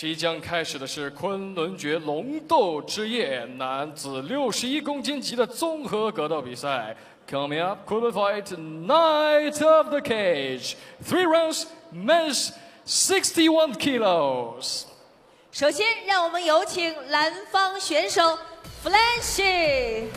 即将开始的是昆仑决龙斗之夜男子61公斤级的综合格斗比赛。Coming up, Kunlun Fight Night of the Cage, 3 rounds, men's 61 kilos。首先，让我们有请蓝方选手 Flash。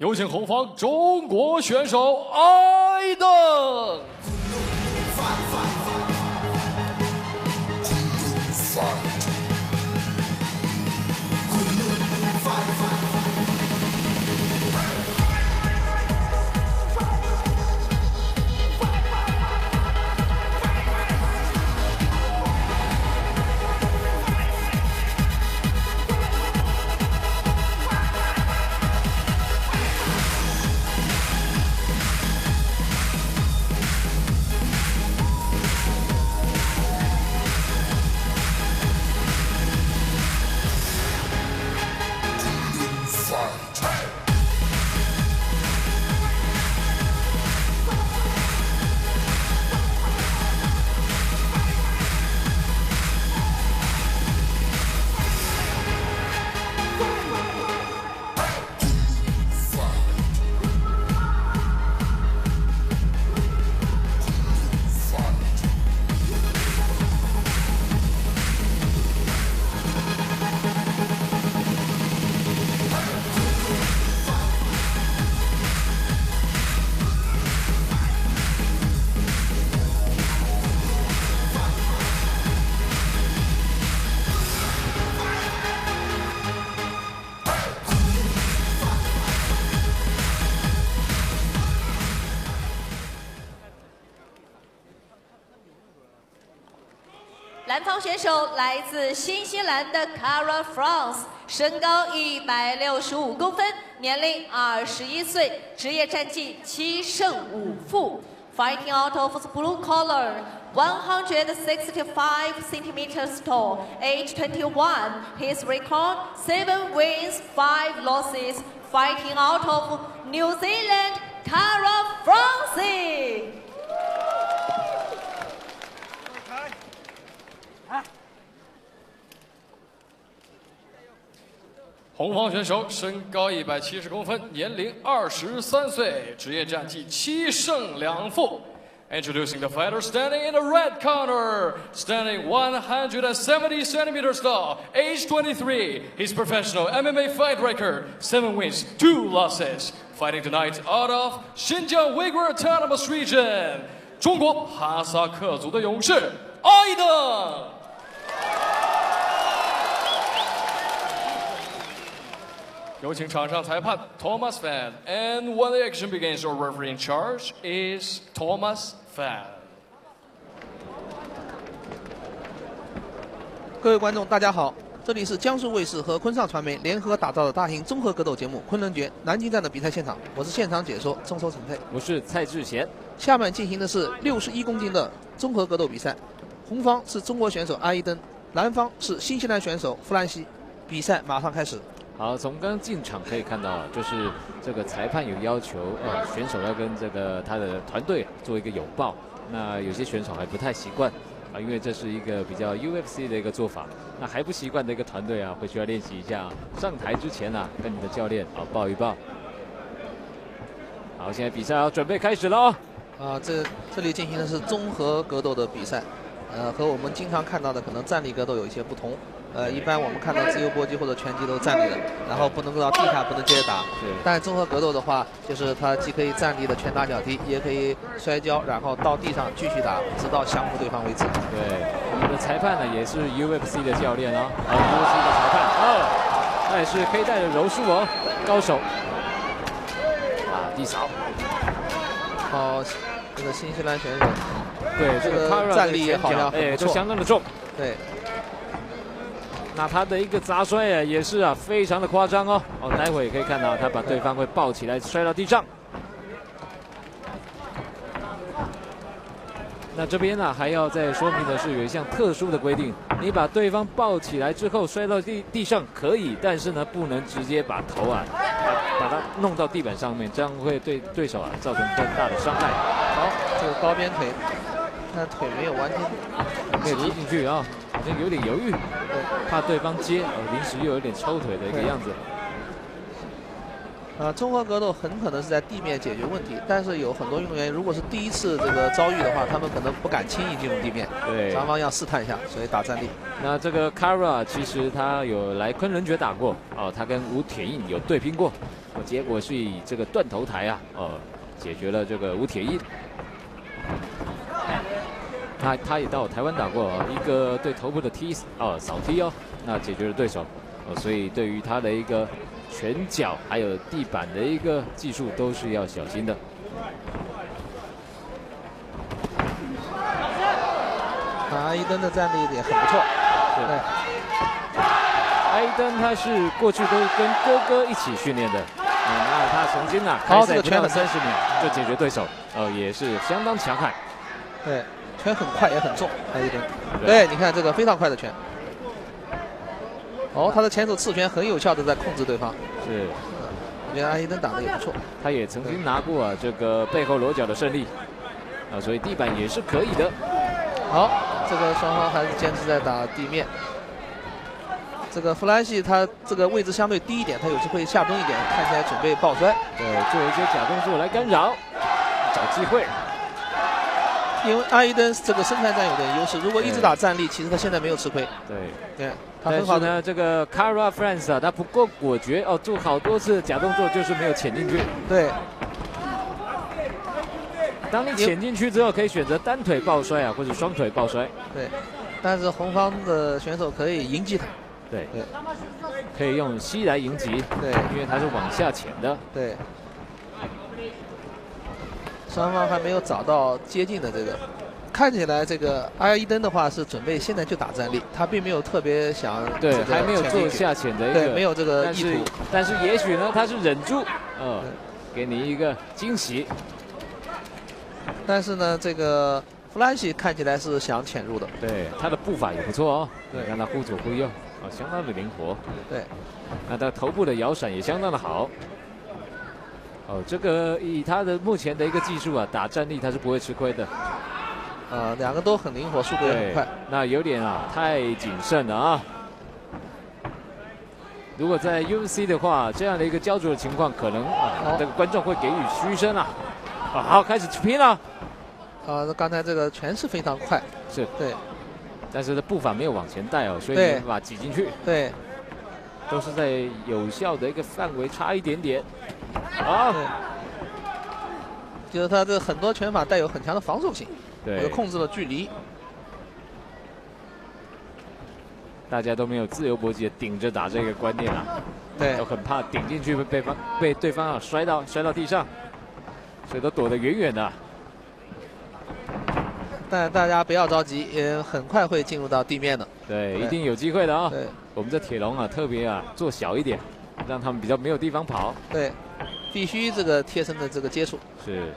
有请红方中国选手艾登。蓝方选手来自新西兰的 Cara France， 身高165公分，年龄21岁，职业战绩7胜5负。Fighting out of the blue collar, 165 centimeters tall, age 21. His record 7 wins, 5 losses. Fighting out of New Zealand, Cara France。 红方选手身高170公分，年龄23岁，职业战绩7胜2负。Introducing the fighter standing in the red corner, standing 170 centimeters tall, age 23. His professional MMA fight record 7 wins, 2 losses. Fighting tonight out of Xinjiang Uyghur Autonomous Region, 中国哈萨克族的勇士艾登。有请场上裁判 Thomas Fan. And when the action begins, our referee in charge is Thomas Fan. 各位观众，大家好，这里是江苏卫视和昆尚传媒联合打造的大型综合格斗节目《昆仑决》南京站的比赛现场，我是现场解说郑收陈佩，我是蔡志贤。下面进行的是61公斤的综合格斗比赛，红方是中国选手阿伊登，蓝方是新西兰选手弗兰西，比赛马上开始。好，从刚进场可以看到，就是这个裁判有要求，选手要跟这个他的团队做一个拥抱。那有些选手还不太习惯啊，因为这是一个比较 UFC 的一个做法。那还不习惯的一个团队啊，会需要练习一下。上台之前啊，跟你的教练啊抱一抱。好，现在比赛要准备开始了哦。这里进行的是综合格斗的比赛，和我们经常看到的可能站立格斗有一些不同。一般我们看到自由搏击或者拳击都是站立的，然后不能够到地下，不能接着打。但是综合格斗的话，就是它既可以站立的拳打脚踢，也可以摔跤，然后到地上继续打，直到降服对方为止。对，我们的裁判呢也是 UFC 的教练哦，UFC 的裁判他也是黑带的柔术高手。地扫。好，这个新西兰选手，对这个站立也好像很不错，都相当的重。对。那他的一个砸摔啊，也是非常的夸张哦。待会也可以看到他把对方会抱起来摔到地上。那这边呢还要再说明的是，有一项特殊的规定，你把对方抱起来之后摔到地上可以，但是呢不能直接把头把它弄到地板上面，这样会对对手造成更大的伤害。好，这个高边腿，但腿没有完全没有踢进去啊。好像有点犹豫，怕对方接，临时又有点抽腿的一个样子。综合格斗很可能是在地面解决问题，但是有很多运动员如果是第一次这个遭遇的话，他们可能不敢轻易进入地面，对，双方要试探一下，所以打站立。那这个 Kara 其实他有来昆仑决打过他跟吴铁印有对拼过，结果是以这个断头台解决了这个吴铁印。他也到台湾打过一个对头部的扫踢那解决了对手所以对于他的一个拳脚还有地板的一个技术都是要小心的。阿伊登的站立也很不错，对。阿伊登他是过去都跟哥哥一起训练的，那他曾经开赛不到30秒就解决对手，也是相当强悍。对。拳很快也很重，阿伊登。对，你看这个非常快的拳。他的前手刺拳很有效的在控制对方。是，我觉得阿伊登打得也不错。他也曾经拿过这个背后裸脚的胜利，所以地板也是可以的。好，这个双方还是坚持在打地面。这个弗兰西他这个位置相对低一点，他有机会下蹲一点，看起来准备抱摔。对，做一些假动作来干扰，找机会。因为阿伊登这个身材上有点优势，如果一直打站立，其实他现在没有吃亏。对，他很好。但是呢，这个 Kara France 他不够果决做好多次假动作就是没有潜进去。对。当你潜进去之后，可以选择单腿抱摔或者双腿抱摔。对，但是红方的选手可以迎击他。对，可以用膝来迎击。对，因为他是往下潜的。对。双方还没有找到接近的这个，看起来这个阿伊登的话是准备现在就打站立，他并没有特别想对，还没有做下潜的一个，对，没有这个意图。但是也许呢，他是忍住，给你一个惊喜。但是呢，这个弗兰西看起来是想潜入的，对，他的步伐也不错对，让他忽左忽右相当的灵活。对，那他头部的摇闪也相当的好。这个以他的目前的一个技术打站立他是不会吃亏的。两个都很灵活，速度也很快。那有点太谨慎了如果在 UFC 的话，这样的一个焦灼的情况，可能这个观众会给予嘘声好，开始拼了。刚才这个拳是非常快，是对，但是步伐没有往前带所以没办法挤进去。对，都是在有效的一个范围差一点点。就是他这很多拳法带有很强的防守性，对，控制了距离。大家都没有自由搏击的顶着打这个观念啊，对，都很怕顶进去被对方啊摔到地上，所以都躲得远远的。但大家不要着急，也很快会进入到地面的。对，一定有机会的啊。对，我们这铁笼啊，特别啊做小一点，让他们比较没有地方跑。对，必须这个贴身的这个接触。是。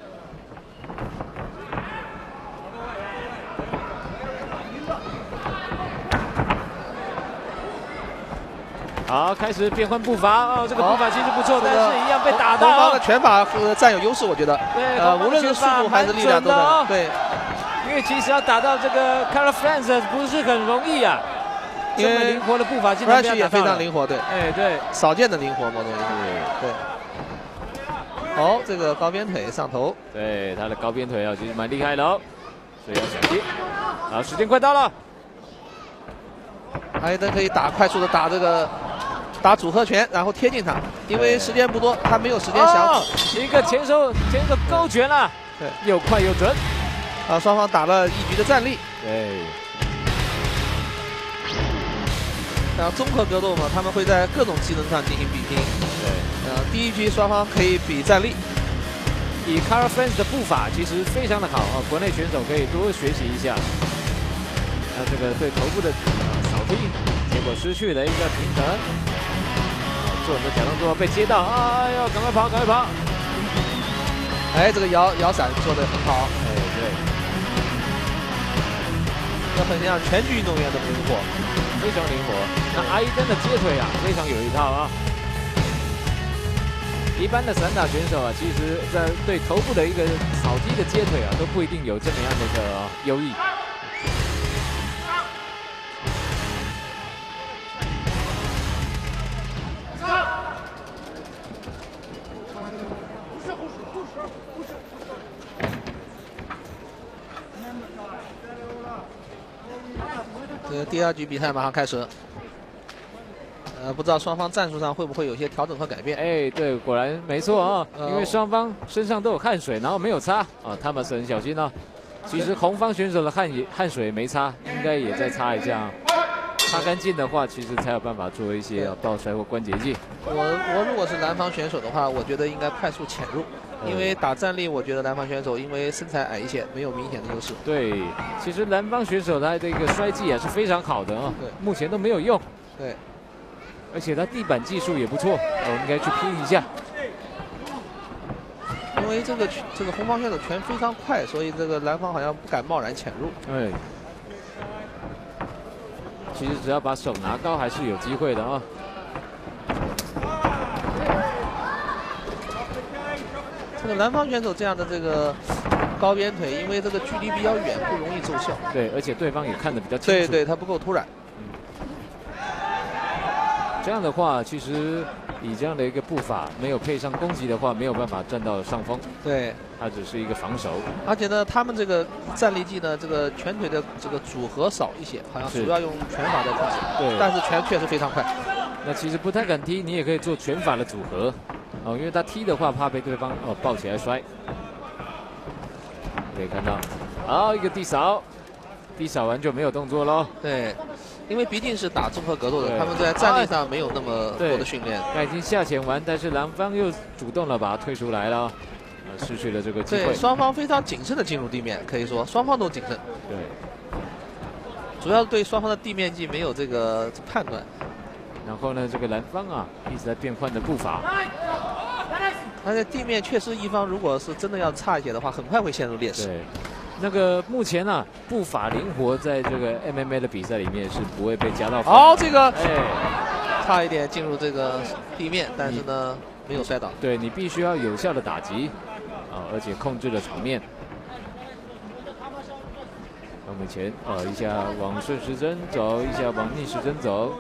好，开始变换步伐哦，这个步伐其实不错，但是一样被打到。红方的拳法占有优势，我觉得。对，无论是速度还是力量都能。对，因为其实要打到这个 Carla France 不是很容易啊，因为灵活的步伐，经常被他打到。也非常灵活，对。哎，对，少见的灵活，某种意义上。对。好，这个高边腿上头。对，他的高边腿啊，其实蛮厉害的哦，所以要小心。好，时间快到了。艾登可以快速的打组合拳，然后贴近他，因为时间不多，他没有时间想。一个前手勾拳了，对，又快又准。啊，双方打了一局的战力。对。然后综合格斗嘛，他们会在各种技能上进行比拼。对。第一局双方可以比战力。以 Carla France 的步伐其实非常的好啊，国内选手可以多学习一下。那这个对头部的扫踢，结果失去了一个平衡。做的假动作被接到，哎呦，赶快跑，赶快跑！哎，这个摇闪做的很好。哎，对，这很像拳击运动员的灵活，非常灵活。那艾登的接腿啊，非常有一套啊。一般的散打选手啊，其实在对头部的一个扫踢的接腿啊，都不一定有这么样的一个优异。这个第二局比赛马上开始。不知道双方战术上会不会有些调整和改变？哎，对，果然没错啊，因为双方身上都有汗水，然后没有擦啊，他们是很小心啊。其实红方选手的汗水没擦，应该也在擦一下。擦干净的话，其实才有办法做一些抱摔或关节技。我如果是蓝方选手的话，我觉得应该快速潜入，因为打站立，我觉得蓝方选手因为身材矮一些，没有明显的优势。对，其实蓝方选手他这个摔技也是非常好的啊，目前都没有用。对。而且他地板技术也不错，我们应该去拼一下。因为这个红方选手拳非常快，所以这个蓝方好像不敢贸然潜入。对。其实只要把手拿高，还是有机会的啊。这个蓝方选手这样的这个高边腿，因为这个距离比较远，不容易奏效。对，而且对方也看得比较清楚。对，他不够突然。这样的话，其实以这样的一个步伐，没有配上攻击的话，没有办法占到上风。对，它只是一个防守。而且呢，他们这个站立技呢，这个拳腿的这个组合少一些，好像主要用拳法在控制。对，但是拳确实非常快。那其实不太敢踢，你也可以做拳法的组合哦，因为他踢的话怕被对方抱起来摔。可以看到，好一个地扫，地扫完就没有动作喽。对。因为毕竟是打综合格斗的，他们在站立上没有那么多的训练。他已经下潜完，但是蓝方又主动了把他退出来了，失去了这个机会。对，双方非常谨慎的进入地面，可以说双方都谨慎。对，主要对双方的地面技没有这个判断。然后呢，这个蓝方啊一直在变换的步伐。而且地面确实一方如果是真的要差一些的话，很快会陷入劣势。对。那个目前啊，步伐灵活，在这个 MMA 的比赛里面是不会被加到分。好，这个哎，差一点进入这个地面，但是呢没有摔倒。对，你必须要有效的打击啊，而且控制了场面。目前一下往顺时针走，一下往逆时针走，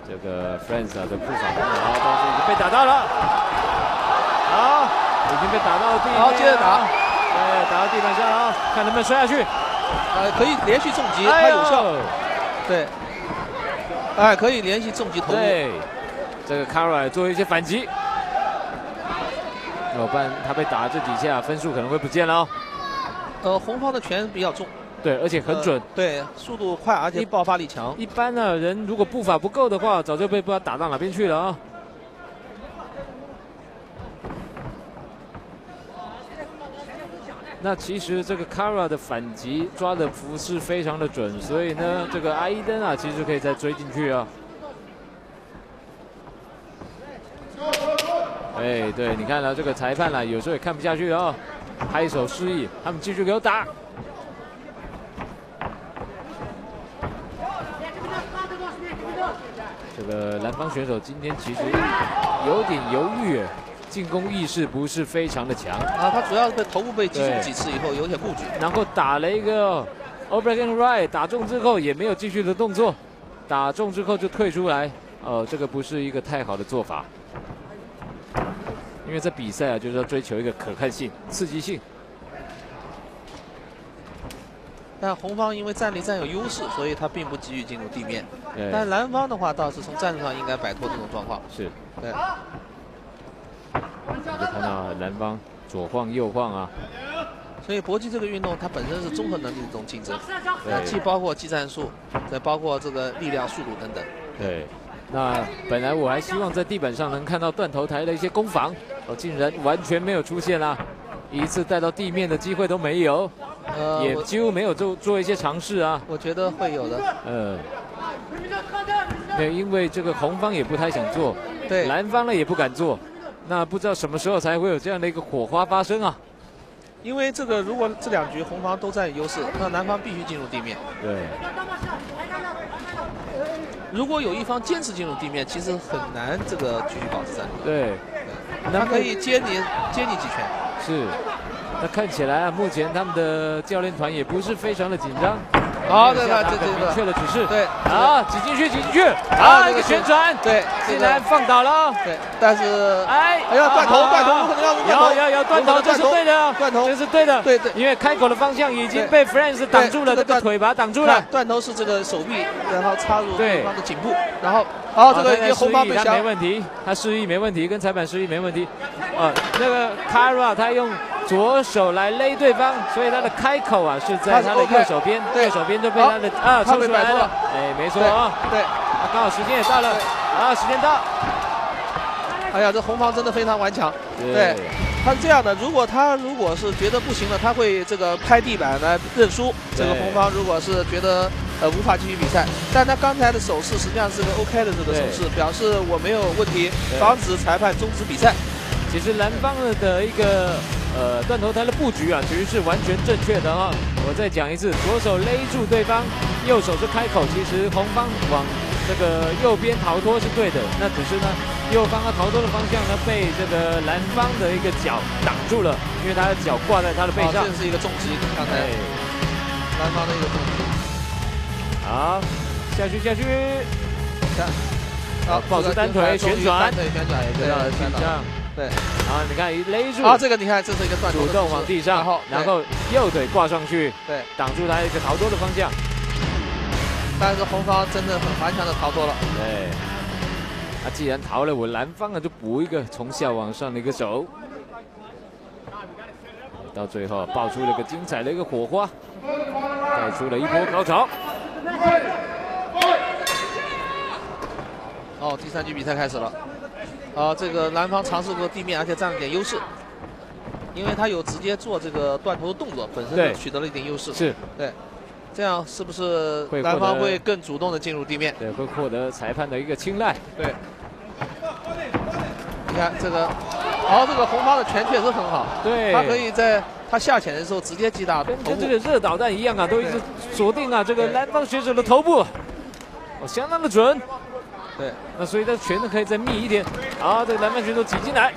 这个 France 的步伐很好，但是已经被打到了。好，已经被打到地面。好，接着打。对，打到地板上了啊，看能不能摔下去。可以连续重击，它有效。对，可以连续重击投入。对，这个 Carla 做一些反击。不然他被打这几下，分数可能会不见了哦。红方的拳比较重，对，而且很准。对，速度快，而且爆发力强。一般呢，人如果步伐不够的话，早就被不知道打到哪边去了啊。那其实这个 Kara 的反击抓的不是非常的准，所以呢，这个阿伊登啊，其实可以再追进去啊。哎，对，你看了这个裁判啦，有时候也看不下去了啊，拍手示意，他们继续给我打。这个蓝方选手今天其实有点犹豫。进攻意识不是非常的强啊，他主要是头部被击中几次以后有点顾忌，然后打了一个 overhand right， 打中之后也没有继续的动作，打中之后就退出来，这个不是一个太好的做法，因为在比赛啊就是要追求一个可看性、刺激性。但红方因为战力占有优势，所以他并不急于进入地面。但蓝方的话倒是从战术上应该摆脱这种状况。是，对。你就看到蓝方左晃右晃啊，所以搏击这个运动它本身是综合能力的一种竞争，既包括技战术，再包括这个力量、速度等等。对，那本来我还希望在地板上能看到断头台的一些攻防，竟然完全没有出现啦，一次带到地面的机会都没有，也几乎没有做一些尝试啊。我觉得会有的。没有，因为这个红方也不太想做，对，蓝方呢也不敢做。那不知道什么时候才会有这样的一个火花发生啊？因为这个如果这两局红方都占有优势，那蓝方必须进入地面。对。如果有一方坚持进入地面，其实很难这个继续保持战术。对。他可以接你几拳。是。那看起来啊，目前他们的教练团也不是非常的紧张。好，这明确的指示。对，啊，挤进去，啊，一个旋转，对，竟然放倒了。对，但是，哎呀，断头，有可能要断头，这是对的，断头，这是对的，对，因为开口的方向已经被 France 挡住了，这个腿把它挡住了。断头是这个手臂，然后插入对方的颈部，然后，这个红方被他没问题，他示意没问题，跟裁判示意没问题。那个 Kara 他用左手来勒对方，所以他的开口啊是在他的右手边，右手边就被他的抽出来了。哎，没错啊，对，刚好时间也到了，时间到。哎呀，这红方真的非常顽强。对，他是这样的，如果是觉得不行了，他会这个拍地板来认输。这个红方如果是觉得无法继续比赛，但他刚才的手势实际上是个 OK 的这个手势，表示我没有问题，防止裁判终止比赛。其实蓝方的一个断头台的布局啊，其实是完全正确的哈。我再讲一次，左手勒住对方，右手是开口。其实红方往这个右边逃脱是对的，那只是呢，右方他逃脱的方向呢被这个蓝方的一个脚挡住了，因为他的脚挂在他的背上。这是一个重击，刚才蓝方的一个重击。好，下去，好，抱住单腿旋转，对，旋转，对，地上。对，然后你看一勒住，这个你看，这是一个断头，主动往地上，然后右腿挂上去，对，挡住他一个逃脱的方向。但是红方真的很顽强的逃脱了。对，他既然逃了，我蓝方呢就补一个从下往上的一个手。到最后爆出了一个精彩的一个火花，带出了一波高潮。第三局比赛开始了。这个蓝方尝试过地面，而且占了点优势，因为他有直接做这个断头的动作，本身就取得了一点优势。是，对，这样是不是蓝方会更主动的进入地面？对，会获得裁判的一个青睐。对，你看这个，这个红方的拳确实很好，对，他可以在他下潜的时候直接击打头部，跟这个热导弹一样啊，都一直锁定啊这个蓝方选手的头部，相当的准。对，那所以他拳头可以再密一点。好，这个蓝方选手挤进来，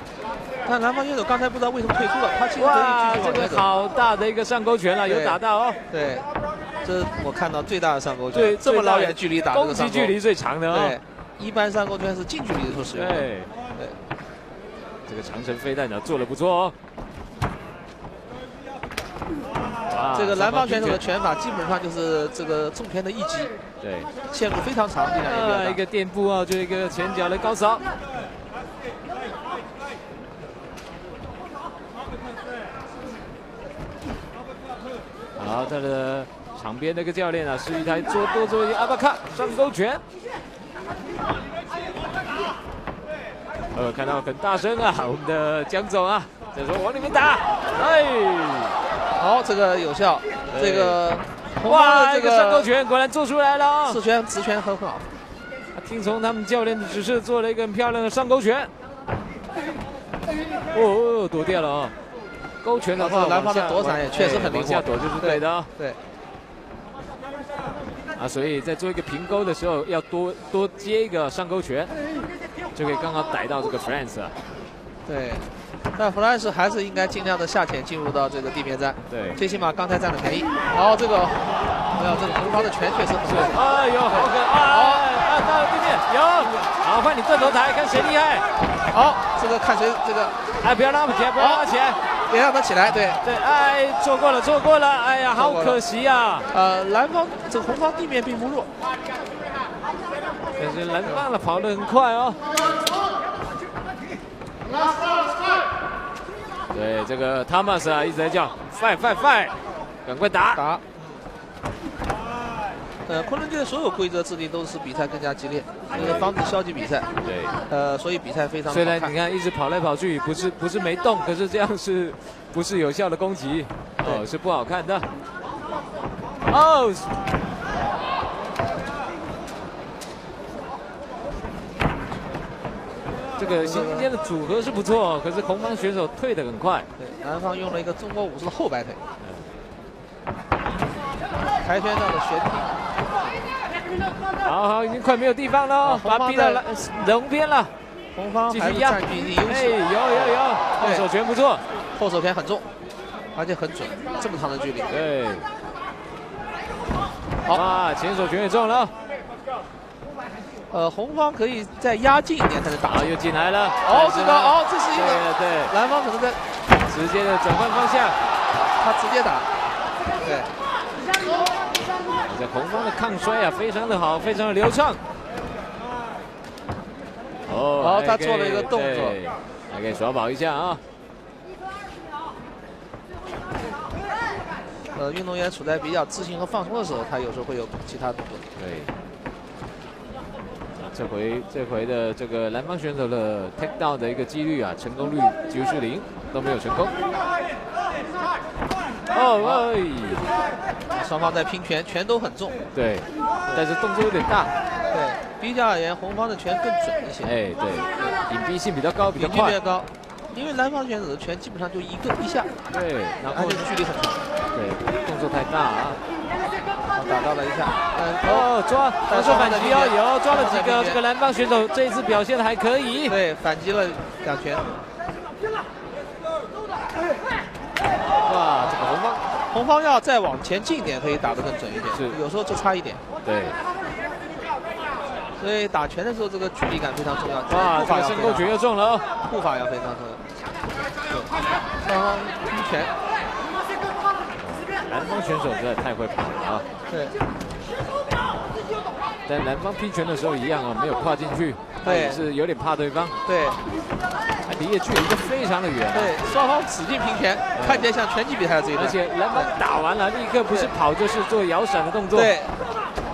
但蓝方选手刚才不知道为什么退出了，他其实可以继续这个好大的一个上勾拳了，有打到哦。对，这我看到最大的上勾拳，对，这么老远距离打这个上勾，攻击距离最长的哦。对，一般上勾拳是近距离的时候使用的。对，这个长城飞弹脚做得不错哦。这个蓝方选手的拳法基本上就是这个重拳的一击，对，线路非常长，力量也比较大。一个垫步啊，就一个前脚的高扫。好，他的场边那个教练啊，示意他多做一个阿巴卡上勾拳。看到很大声啊，我们的江总啊，在说往里面打，哎，好，这个有效，这个哇，这个上勾拳果然做出来了啊，刺拳、直拳很好。听从他们教练的指示，做了一个很漂亮的上勾拳。哦，躲掉了啊！勾拳的话，南方的躲闪也确实很灵活，往下躲就是对的啊。对。啊，所以在做一个平勾的时候，要多接一个上勾拳，就可以刚好逮到这个 France 啊。对。但弗兰斯还是应该尽量的下潜进入到这个地面战，对，最起码刚才占了便宜。然后这个，没有这个红方的拳确实很准。哎呦，好狠！到了地面，有，好，换你断头台，看谁厉害。好，这个看谁这个，哎，不要让他起来，不要让他起来，别让他起来，对对，哎，错过了，哎呀，好可惜啊。蓝方这个红方地面并不弱，但是蓝方的跑得很快哦。对，这个 Thomas 啊一直在叫 fight， 赶快打。昆仑界的所有规则制定都是比赛更加激烈，因为防止消极比赛。对。所以比赛非常好看。虽然你看一直跑来跑去，不是没动，可是这样不是有效的攻击？哦，是不好看的。哦。这个新间的组合是不错，可是红方选手退得很快。对，南方用了一个中国武术的后摆腿，跆拳道的旋踢。好，已经快没有地方了，把他逼到龙边了。红方继续压，占据一定优势。有，后手拳不错，后手拳很重，而且很准，这么长的距离。对。好啊，前手拳也中了。红方可以再压近一点才能打。又进来了。这是一个对，蓝方可能在直接的转换方向，他直接打。对。这红方的抗摔啊，非常的好，非常的流畅。哦，他做了一个动作，还可以耍宝一下啊。运动员处在比较自信和放松的时候，他有时候会有其他动作。对。这回的这个蓝方选手的 take down 的一个几率啊，成功率几乎是0，都没有成功。双方在拼拳，拳都很重。对，但是动作有点大。对，比较而言，红方的拳更准一些。哎，对，隐蔽性比较高，比较快。因为蓝方选手的拳基本上就一下。对，然后距离很长。对，动作太大啊。打到了一下，反手反击有抓了几个，这个蓝方选手这一次表现的还可以。对，反击了2拳。哇，这个红方要再往前进一点，可以打得更准一点。是，有时候就差一点。对。所以打拳的时候，这个距离感非常重要。哇，这个伸勾拳又中了，步伐要非常重要。双方拼拳。南方选手真的太会跑了啊！对。在南方拼拳的时候一样啊，没有跨进去，对，是有点怕对方。对。离的距离都非常的远。对，双方使劲拼拳，看起来像拳击比赛的这一段。而且南方打完了，立刻不是跑就是做摇闪的动作。对。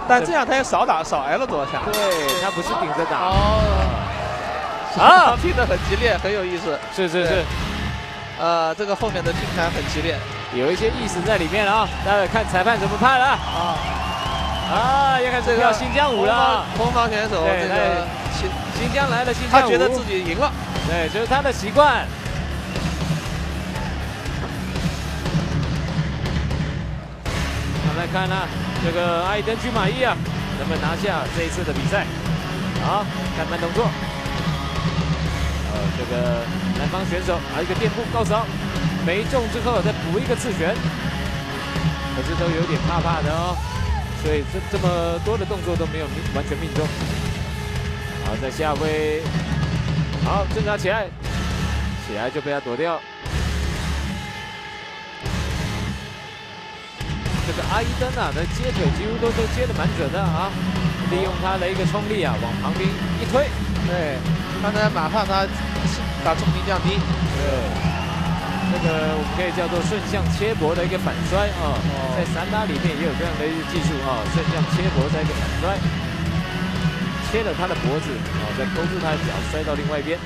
但这样他也少挨了多少下。对，他不是顶着打。拼得很激烈，很有意思。是。这个后面的拼拳很激烈。有一些意思在里面啊，待会看裁判怎么判了要开始跳新疆舞了。红方选手这个新疆来了，新疆舞，他觉得自己赢了，对，这是他的习惯。我们来看呢，这个阿伊登居马伊啊，能不能拿下这一次的比赛？好，看慢动作。这个南方选手一个垫步高扫。没中之后再补一个刺拳，可是都有点怕的哦，所以这么多的动作都没有完全命中。好，在下挥，好挣扎起来就被他躲掉。这个阿伊登啊的接腿几乎都接得蛮准的啊，利用他的一个冲力啊往旁边一推。对，刚才哪怕他把重心降低，对。这个我们可以叫做顺向切脖的一个反摔啊，在散打里面也有这样的一个技术啊，顺向切脖再一个反摔，切了他的脖子啊，再勾住他的脚摔到另外一边。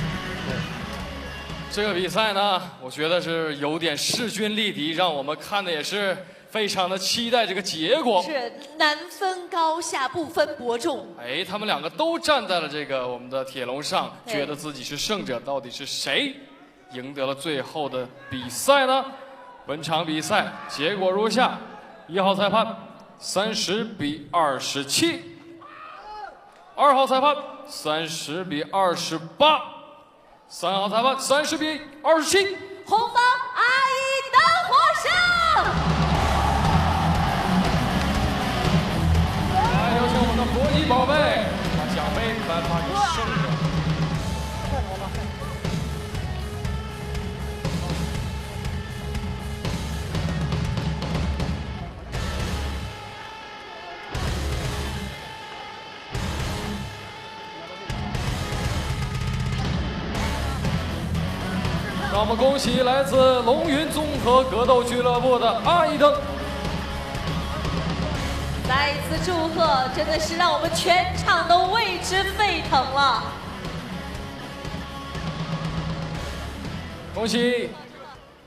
这个比赛呢，我觉得是有点势均力敌，让我们看的也是非常的期待这个结果。是难分高下，不分伯仲。哎，他们两个都站在了这个我们的铁笼上，觉得自己是胜者，到底是谁赢得了最后的比赛呢？本场比赛结果如下：1号裁判30比27，2号裁判30比28，3号裁判30比27。红方阿一登获胜。来，有请我们的博弈宝贝，把奖杯颁发给胜者。让我们恭喜来自龙云综合格斗俱乐部的阿一登。再一次祝贺，真的是让我们全场都为之沸腾了。恭喜